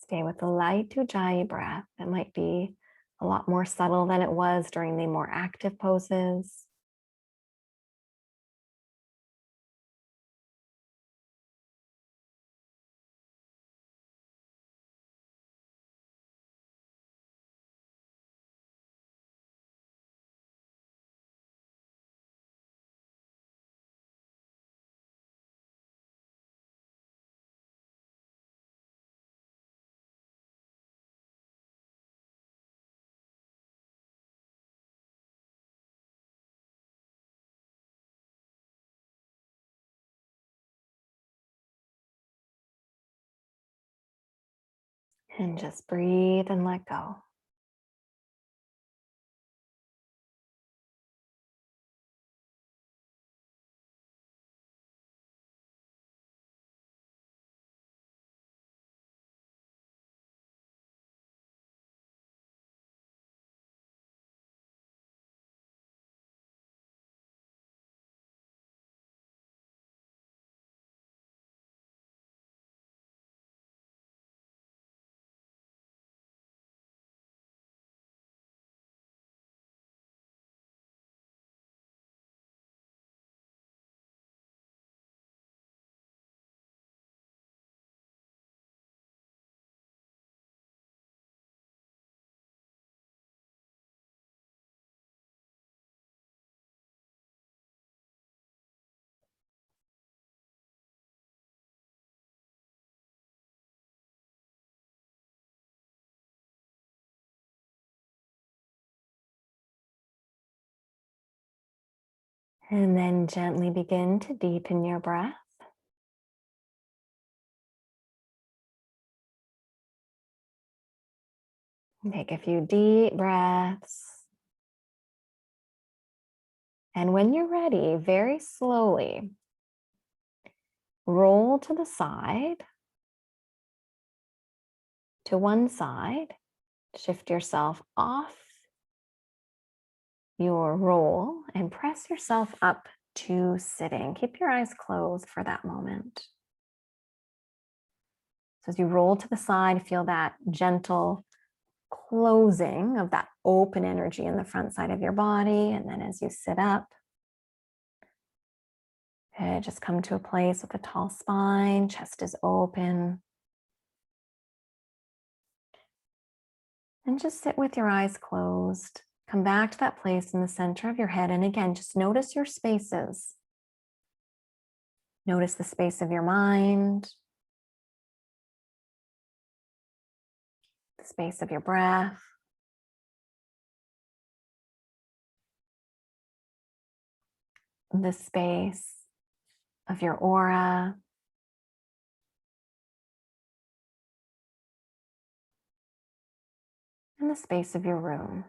Stay with the light Ujjayi breath. It might be a lot more subtle than it was during the more active poses. And just breathe and let go. And then gently begin to deepen your breath. Take a few deep breaths. And when you're ready, very slowly, roll to the side, to one side. Shift yourself off your roll and press yourself up to sitting. Keep your eyes closed for that moment. So as you roll to the side, feel that gentle closing of that open energy in the front side of your body. And then as you sit up, just come to a place with a tall spine, chest is open. And just sit with your eyes closed. Come back to that place in the center of your head. And again, just notice your spaces. Notice the space of your mind, the space of your breath. The space of your aura. And the space of your room.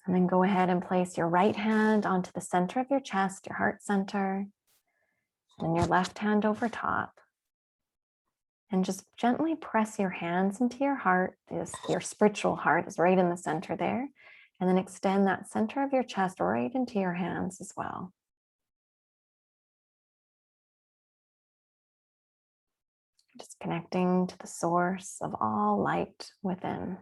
And then go ahead and place your right hand onto the center of your chest, your heart center, and your left hand over top. And just gently press your hands into your heart. Your spiritual heart is right in the center there. And then extend that center of your chest right into your hands as well. Just connecting to the source of all light within.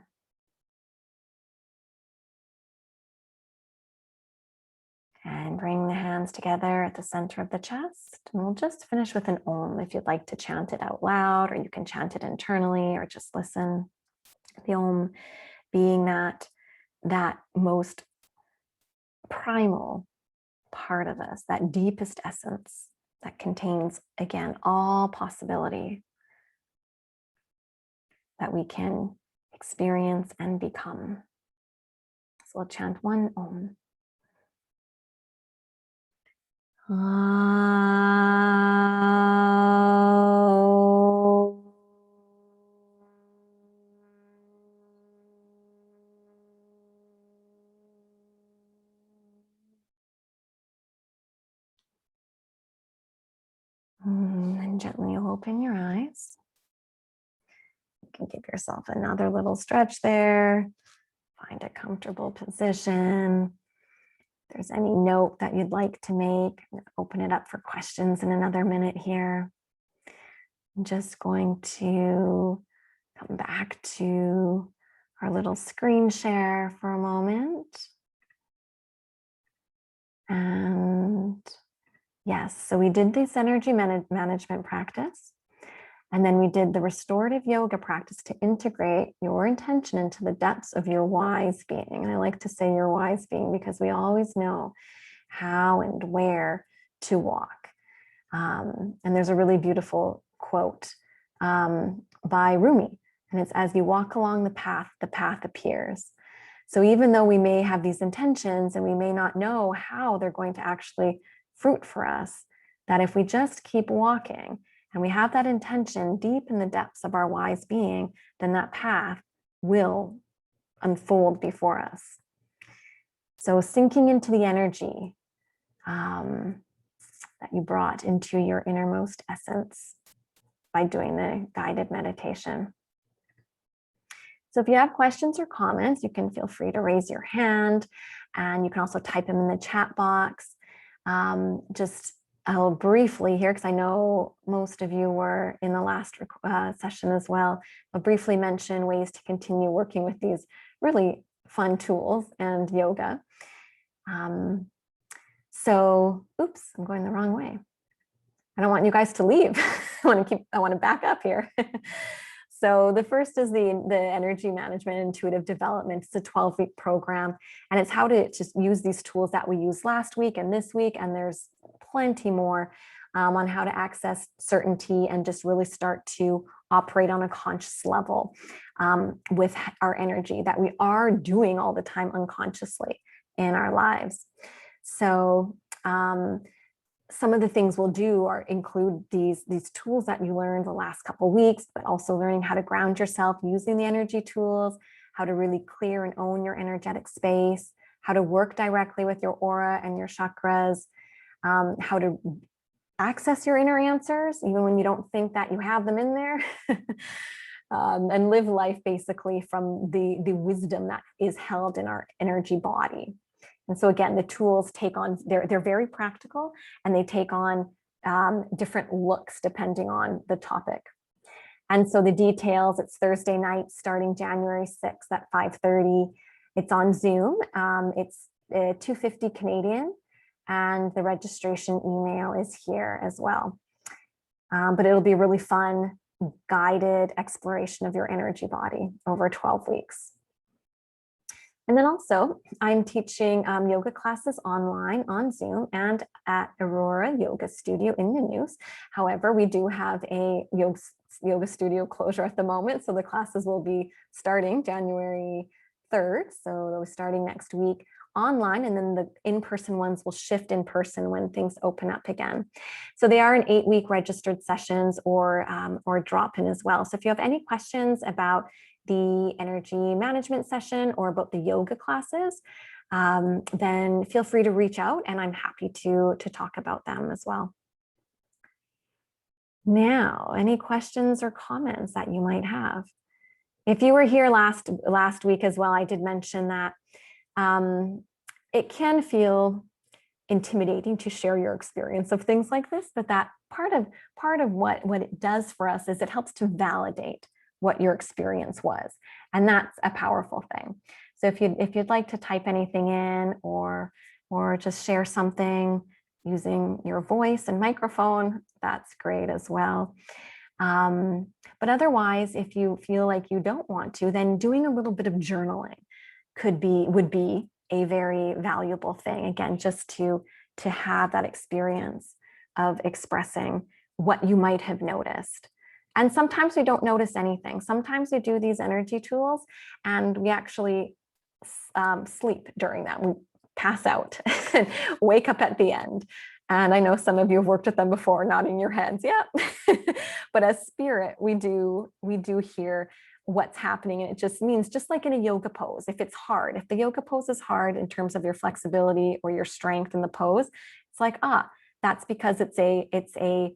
And bring the hands together at the center of the chest. And we'll just finish with an Om if you'd like to chant it out loud, or you can chant it internally or just listen. The Om being that most primal part of us, that deepest essence that contains, again, all possibility that we can experience and become. So we'll chant one Om. And gently open your eyes. You can give yourself another little stretch there. Find a comfortable position. If there's any note that you'd like to make, I'm going to open it up for questions in another minute here. I'm just going to come back to our little screen share for a moment. And yes, so we did this energy management practice. And then we did the restorative yoga practice to integrate your intention into the depths of your wise being. And I like to say your wise being because we always know how and where to walk. And there's a really beautiful quote by Rumi. And it's, as you walk along the path appears. So even though we may have these intentions and we may not know how they're going to actually fruit for us, that if we just keep walking and we have that intention deep in the depths of our wise being, then that path will unfold before us. So sinking into the energy that you brought into your innermost essence by doing the guided meditation. So if you have questions or comments, you can feel free to raise your hand, and you can also type them in the chat box. I'll briefly here, because I know most of you were in the last session as well, I'll briefly mention ways to continue working with these really fun tools and yoga. Oops, I'm going the wrong way. I don't want you guys to leave. I want to back up here. So the first is the energy management intuitive development. It's a 12-week program, and it's how to just use these tools that we used last week and this week, and there's plenty more on how to access certainty and just really start to operate on a conscious level with our energy that we are doing all the time unconsciously in our lives. So some of the things we'll do are include these tools that you learned the last couple of weeks, but also learning how to ground yourself using the energy tools, how to really clear and own your energetic space, how to work directly with your aura and your chakras, how to access your inner answers, even when you don't think that you have them in there, and live life basically from the wisdom that is held in our energy body. And so again, the tools take on, they're very practical, and they take on different looks depending on the topic. And so the details, it's Thursday night starting January 6th at 5:30. It's on Zoom. It's $250 Canadian, and the registration email is here as well. But it'll be a really fun, guided exploration of your energy body over 12 weeks. And then also, I'm teaching yoga classes online on Zoom and at Aurora Yoga Studio in the news. However, we do have a yoga studio closure at the moment, so the classes will be starting January 3rd. So they'll be starting next week online, and then the in-person ones will shift in person when things open up again. So they are in 8-week registered sessions or drop-in as well. So if you have any questions about the energy management session or about the yoga classes, then feel free to reach out, and I'm happy to talk about them as well. Now, any questions or comments that you might have? If you were here last week as well, I did mention that it can feel intimidating to share your experience of things like this, but that part of what it does for us is it helps to validate what your experience was. And that's a powerful thing. So if you'd like to type anything in or just share something using your voice and microphone, that's great as well. But otherwise, if you feel like you don't want to, then doing a little bit of journaling would be a very valuable thing. Again, just to have that experience of expressing what you might have noticed. And sometimes we don't notice anything. Sometimes we do these energy tools and we actually sleep during that. We pass out and wake up at the end. And I know some of you have worked with them before, nodding your heads. Yep. But as spirit, we do hear what's happening. And it just means, just like in a yoga pose, if it's hard, if the yoga pose is hard in terms of your flexibility or your strength in the pose, it's like, that's because it's a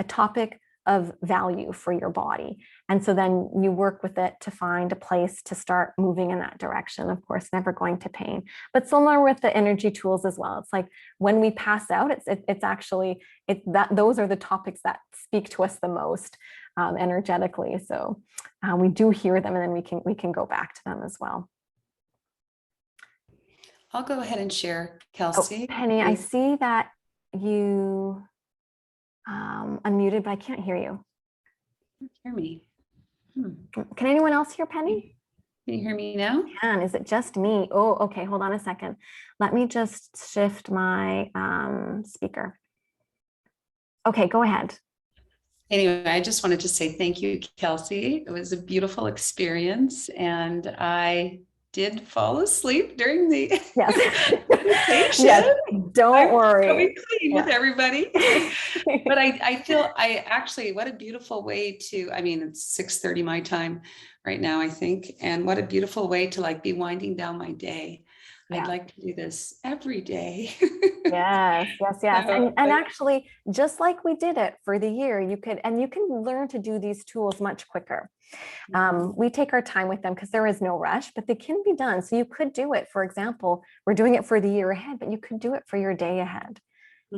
topic of value for your body. And so then you work with it to find a place to start moving in that direction. Of course, never going to pain, but similar with the energy tools as well. It's like when we pass out, it's actually those are the topics that speak to us the most energetically. So we do hear them, and then we can go back to them as well. I'll go ahead and share, Kelsey. Oh, Penny, I see that you unmuted, but I can't hear you. Hear me? Can anyone else hear Penny? Can you hear me now? Can. Is it just me? Oh, okay. Hold on a second. Let me just shift my speaker. Okay, go ahead. Anyway, I just wanted to say thank you, Kelsey. It was a beautiful experience, and I did fall asleep during the meditation. Yes, don't worry. Coming clean with everybody. But I feel actually, what a beautiful way to, I mean, it's 6:30 my time right now, I think. And what a beautiful way to be winding down my day. Yeah. I'd like to do this every day. Yes. And actually, just like we did it for the year, you can learn to do these tools much quicker. We take our time with them because there is no rush, but they can be done. So you could do it. For example, we're doing it for the year ahead, but you could do it for your day ahead.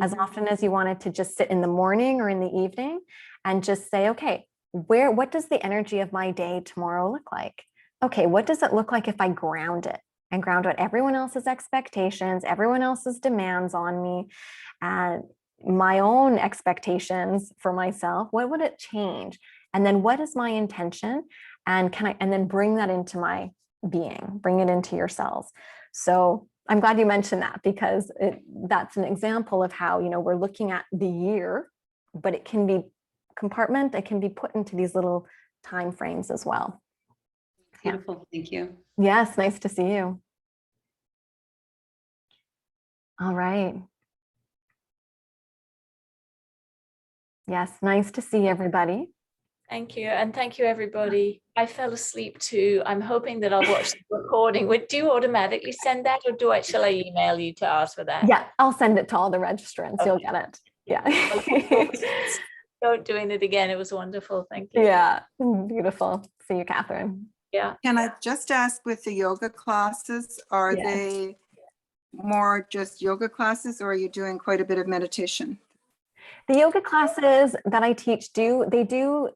As often as you wanted to just sit in the morning or in the evening and just say, okay, what does the energy of my day tomorrow look like? Okay, what does it look like if I ground it? And ground out everyone else's expectations, everyone else's demands on me, and my own expectations for myself. What would it change? And then what is my intention? And then bring that into my being, bring it into your cells. So I'm glad you mentioned that, because that's an example of how, we're looking at the year, but it can be it can be put into these little time frames as well. Beautiful. Thank you. Yes, nice to see you. All right. Yes, nice to see everybody. Thank you. And thank you, everybody. I fell asleep too. I'm hoping that I'll watch the recording. Do you automatically send that, or shall I email you to ask for that? Yeah, I'll send it to all the registrants. You'll get it. Yeah. Don't doing it again. It was wonderful. Thank you. Yeah, beautiful. See you, Catherine. Yeah. Can I just ask, with the yoga classes, are Yes. they more just yoga classes, or are you doing quite a bit of meditation? The yoga classes that I teach do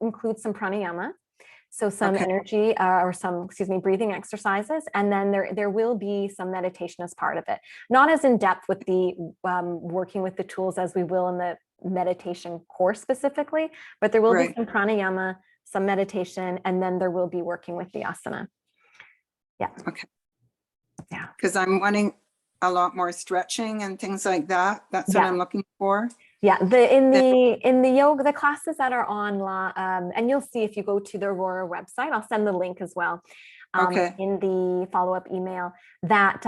include some pranayama, so some Okay. energy or some, breathing exercises, and then there will be some meditation as part of it. Not as in depth with the working with the tools as we will in the meditation course specifically, but there will be Right. some pranayama, some meditation, and then there will be working with the asana. Yeah. Okay. Yeah. Because I'm wanting a lot more stretching and things like that. That's what Yeah. I'm looking for. Yeah, in the yoga, the classes that are online, and you'll see if you go to the Aurora website, I'll send the link as well. Okay. In the follow-up email, that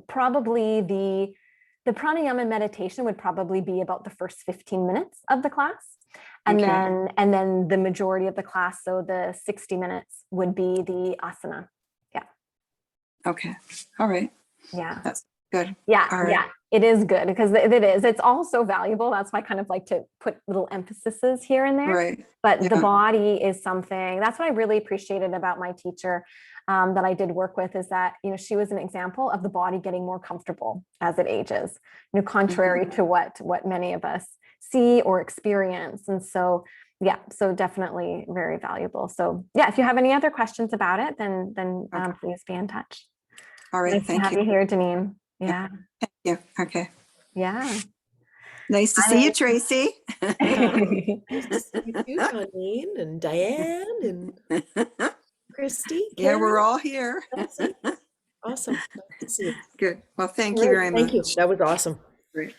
probably the pranayama meditation would probably be about the first 15 minutes of the class. And Okay. then the majority of the class, so the 60 minutes, would be the asana. Yeah. Okay. All right. Yeah. That's good. Yeah. All right. Yeah. It is good because it is. It's all so valuable. That's why I kind of like to put little emphases here and there. Right. But the Yeah. body is something, that's what I really appreciated about my teacher that I did work with, is that, she was an example of the body getting more comfortable as it ages, contrary to what many of us see or experience. And so, yeah, so definitely very valuable. So yeah, if you have any other questions about it, then Okay. please be in touch. All right. Nice to Thank have you. you here, Janine. Yeah. Thank you. Okay. Yeah. Nice to see you, Tracy. Nice to see you too, Colleen and Diane and Christy. Yeah, Karen, we're all here. Chelsea. Awesome. Nice to see you. Good. Well, thank you Great. very much. Thank you. That was awesome. Great.